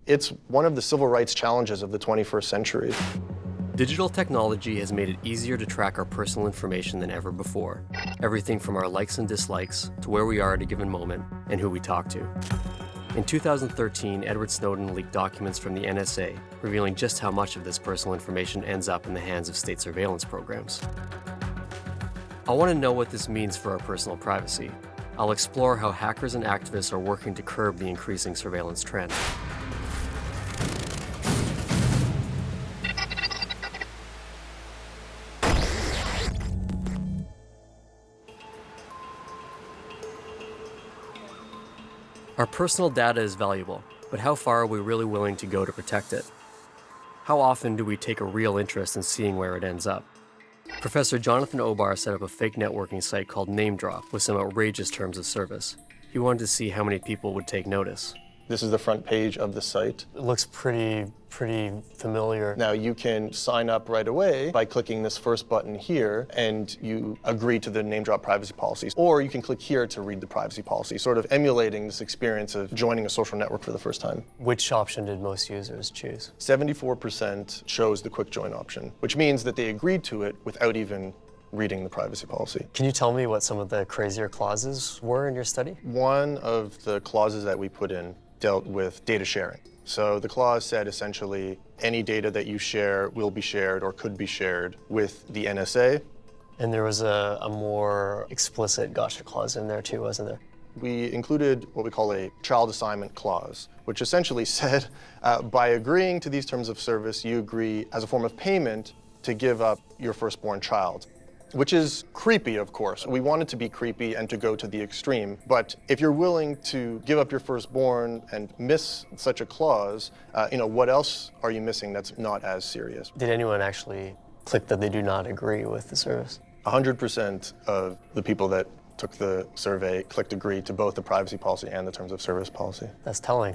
It's one of the civil rights challenges of the 21st century. Digital technology has made it easier to track our personal information than ever before. Everything from our likes and dislikes to where we are at a given moment and who we talk to. In 2013, Edward Snowden leaked documents from the NSA, revealing just how much of this personal information ends up in the hands of state surveillance programs. I want to know what this means for our personal privacy. I'll explore how hackers and activists are working to curb the increasing surveillance trend. Our personal data is valuable, but how far are we really willing to go to protect it? How often do we take a real interest in seeing where it ends up? Professor Jonathan Obar set up a fake networking site called NameDrop with some outrageous terms of service. He wanted to see how many people would take notice. This is the front page of the site. It looks pretty familiar. Now you can sign up right away by clicking this first button here, and you agree to the NameDrop privacy policies. Or you can click here to read the privacy policy, sort of emulating this experience of joining a social network for the first time. Which option did most users choose? 74% chose the quick join option, which means that they agreed to it without even reading the privacy policy. Can you tell me what some of the crazier clauses were in your study? One of the clauses that we put in dealt with data sharing. So the clause said essentially any data that you share will be shared or could be shared with the NSA. And there was a more explicit gotcha clause in there too, wasn't there? We included what we call a child assignment clause, which essentially said by agreeing to these terms of service, you agree as a form of payment to give up your firstborn child. Which is creepy, of course. We want it to be creepy and to go to the extreme. But if you're willing to give up your firstborn and miss such a clause, what else are you missing that's not as serious? Did anyone actually click that they do not agree with the service? 100% of the people that took the survey clicked agree to both the privacy policy and the terms of service policy. That's telling.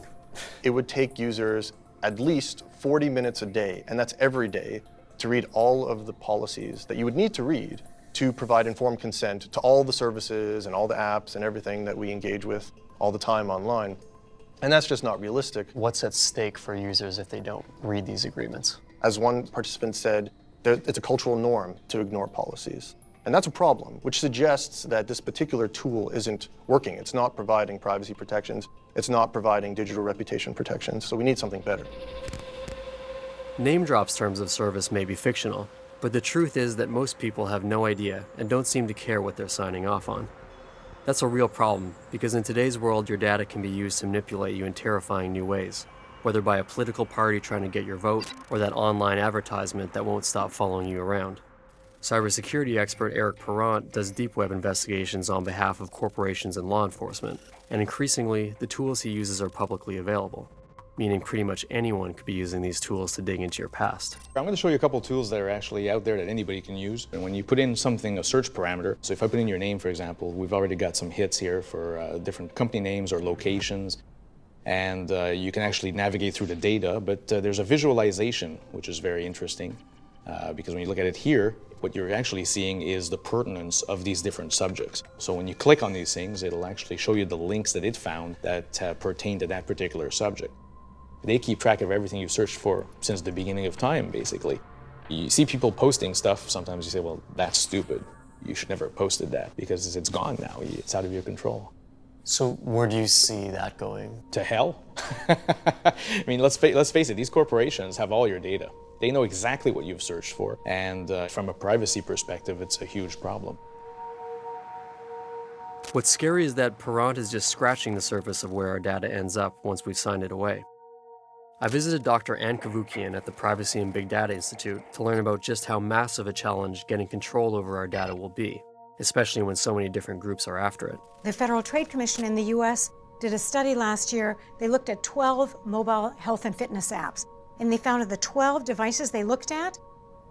It would take users at least 40 minutes a day, and that's every day, to read all of the policies that you would need to read to provide informed consent to all the services and all the apps and everything that we engage with all the time online. And that's just not realistic. What's at stake for users if they don't read these agreements? As one participant said, it's a cultural norm to ignore policies. And that's a problem, which suggests that this particular tool isn't working. It's not providing privacy protections. It's not providing digital reputation protections. So we need something better. NameDrop's terms of service may be fictional, but the truth is that most people have no idea and don't seem to care what they're signing off on. That's a real problem, because in today's world, your data can be used to manipulate you in terrifying new ways, whether by a political party trying to get your vote or that online advertisement that won't stop following you around. Cybersecurity expert Eric Perrant does deep web investigations on behalf of corporations and law enforcement, and increasingly, the tools he uses are publicly available, meaning pretty much anyone could be using these tools to dig into your past. I'm going to show you a couple tools that are actually out there that anybody can use. And when you put in something, a search parameter, so if I put in your name, for example, we've already got some hits here for different company names or locations. And you can actually navigate through the data, but there's a visualization, which is very interesting. Because when you look at it here, what you're actually seeing is the pertinence of these different subjects. So when you click on these things, it'll actually show you the links that it found that pertain to that particular subject. They keep track of everything you've searched for since the beginning of time, basically. You see people posting stuff, sometimes you say, well, that's stupid. You should never have posted that because it's gone now. It's out of your control. So where do you see that going? To hell? I mean, let's face it, these corporations have all your data. They know exactly what you've searched for, and from a privacy perspective, it's a huge problem. What's scary is that Perrant is just scratching the surface of where our data ends up once we've signed it away. I visited Dr. Ann Kavukian at the Privacy and Big Data Institute to learn about just how massive a challenge getting control over our data will be, especially when so many different groups are after it. The Federal Trade Commission in the US did a study last year. They looked at 12 mobile health and fitness apps, and they found of the 12 devices they looked at,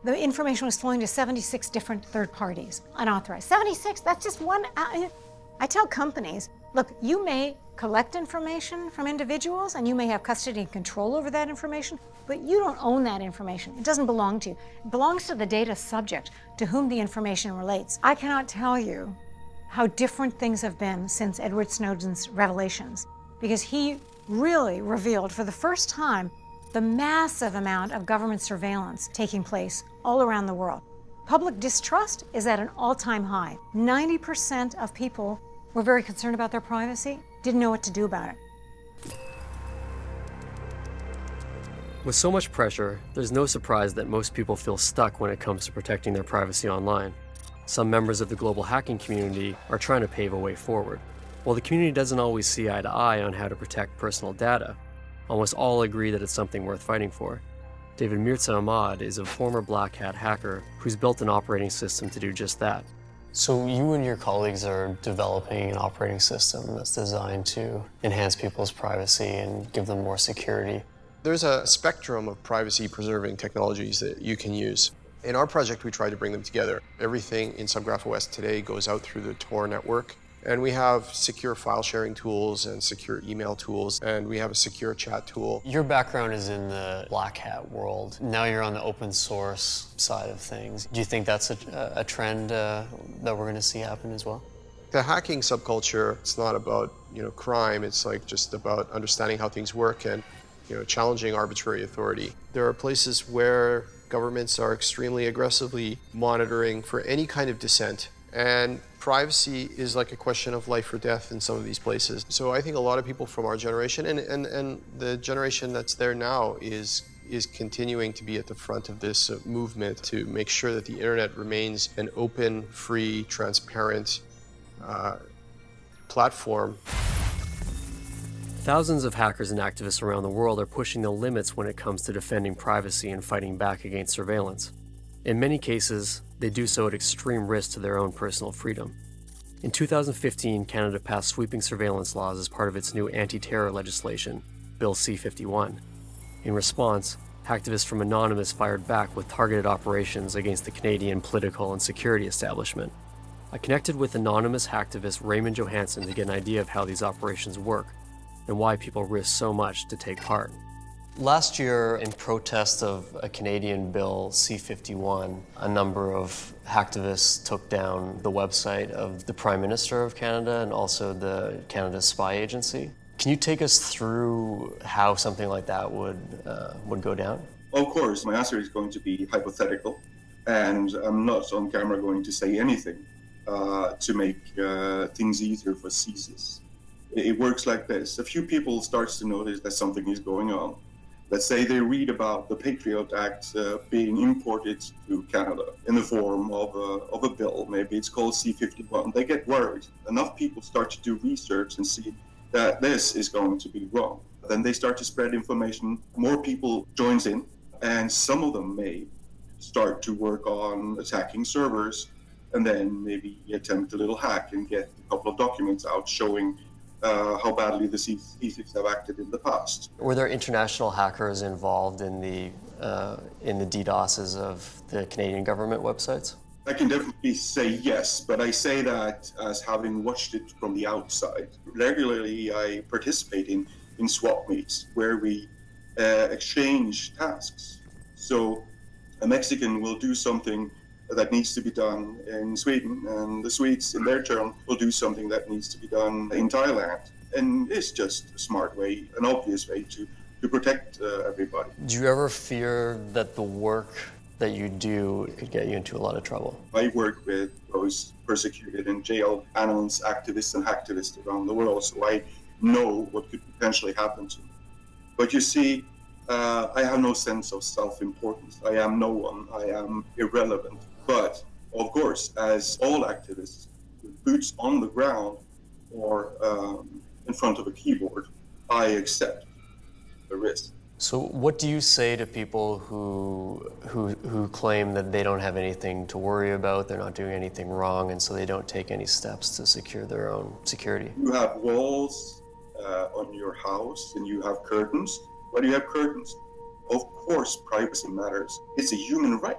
the information was flowing to 76 different third parties, unauthorized. 76, that's just one. I tell companies, look, you may collect information from individuals and you may have custody and control over that information, but you don't own that information. It doesn't belong to you. It belongs to the data subject to whom the information relates. I cannot tell you how different things have been since Edward Snowden's revelations, because he really revealed for the first time the massive amount of government surveillance taking place all around the world. Public distrust is at an all-time high. 90% of people were very concerned about their privacy, didn't know what to do about it. With so much pressure, there's no surprise that most people feel stuck when it comes to protecting their privacy online. Some members of the global hacking community are trying to pave a way forward. While the community doesn't always see eye to eye on how to protect personal data, almost all agree that it's something worth fighting for. David Mirza Ahmad is a former Black Hat hacker who's built an operating system to do just that. So you and your colleagues are developing an operating system that's designed to enhance people's privacy and give them more security. There's a spectrum of privacy-preserving technologies that you can use. In our project, we try to bring them together. Everything in Subgraph OS today goes out through the Tor network. And we have secure file sharing tools and secure email tools, and we have a secure chat tool. Your background is in the Black Hat world. Now you're on the open source side of things. Do you think that's a trend that we're going to see happen as well? The hacking subculture, it's not about crime. It's like just about understanding how things work and challenging arbitrary authority. There are places where governments are extremely aggressively monitoring for any kind of dissent. And privacy is like a question of life or death in some of these places. So I think a lot of people from our generation and the generation that's there now is continuing to be at the front of this movement to make sure that the internet remains an open, free, transparent platform. Thousands of hackers and activists around the world are pushing the limits when it comes to defending privacy and fighting back against surveillance. In many cases, they do so at extreme risk to their own personal freedom. In 2015, Canada passed sweeping surveillance laws as part of its new anti-terror legislation, Bill C-51. In response, hacktivists from Anonymous fired back with targeted operations against the Canadian political and security establishment. I connected with Anonymous hacktivist RAYMOND JOHANSEN to get an idea of how these operations work and why people risk so much to take part. Last year, in protest of a Canadian bill, C-51, a number of hacktivists took down the website of the Prime Minister of Canada and also the Canada Spy Agency. Can you take us through how something like that would go down? Of course, my answer is going to be hypothetical, and I'm not on camera going to say anything to make things easier for CSIS. It works like this. A few people start to notice that something is going on. Let's say they read about the Patriot Act being imported to Canada in the form of a bill. Maybe it's called C-51. They get worried. Enough people start to do research and see that this is going to be wrong. Then they start to spread information. More people joins in, and some of them may start to work on attacking servers, and then maybe attempt a little hack and get a couple of documents out showing how badly the CSIS have acted in the past. Were there international hackers involved in the DDoSes of the Canadian government websites? I can definitely say yes, but I say that as having watched it from the outside. Regularly, I participate in swap meets where we exchange tasks. So a Mexican will do something that needs to be done in Sweden, and the Swedes, in their turn, will do something that needs to be done in Thailand. And it's just a smart way, an obvious way to protect everybody. Do you ever fear that the work that you do could get you into a lot of trouble? I work with those persecuted and jailed anonymous activists and hacktivists around the world, so I know what could potentially happen to me. But you see, I have no sense of self-importance. I am no one. I am irrelevant. But, of course, as all activists, with boots on the ground or in front of a keyboard, I accept the risk. So what do you say to people who claim that they don't have anything to worry about, they're not doing anything wrong, and so they don't take any steps to secure their own security? You have walls on your house and you have curtains. Why do you have curtains? Of course, privacy matters. It's a human right.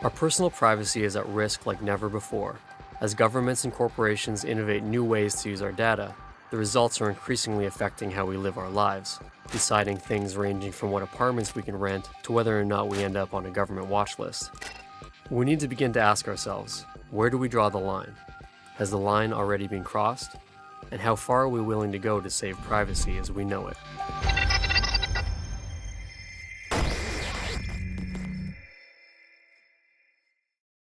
Our personal privacy is at risk like never before. As governments and corporations innovate new ways to use our data, the results are increasingly affecting how we live our lives, deciding things ranging from what apartments we can rent to whether or not we end up on a government watch list. We need to begin to ask ourselves, where do we draw the line? Has the line already been crossed? And how far are we willing to go to save privacy as we know it?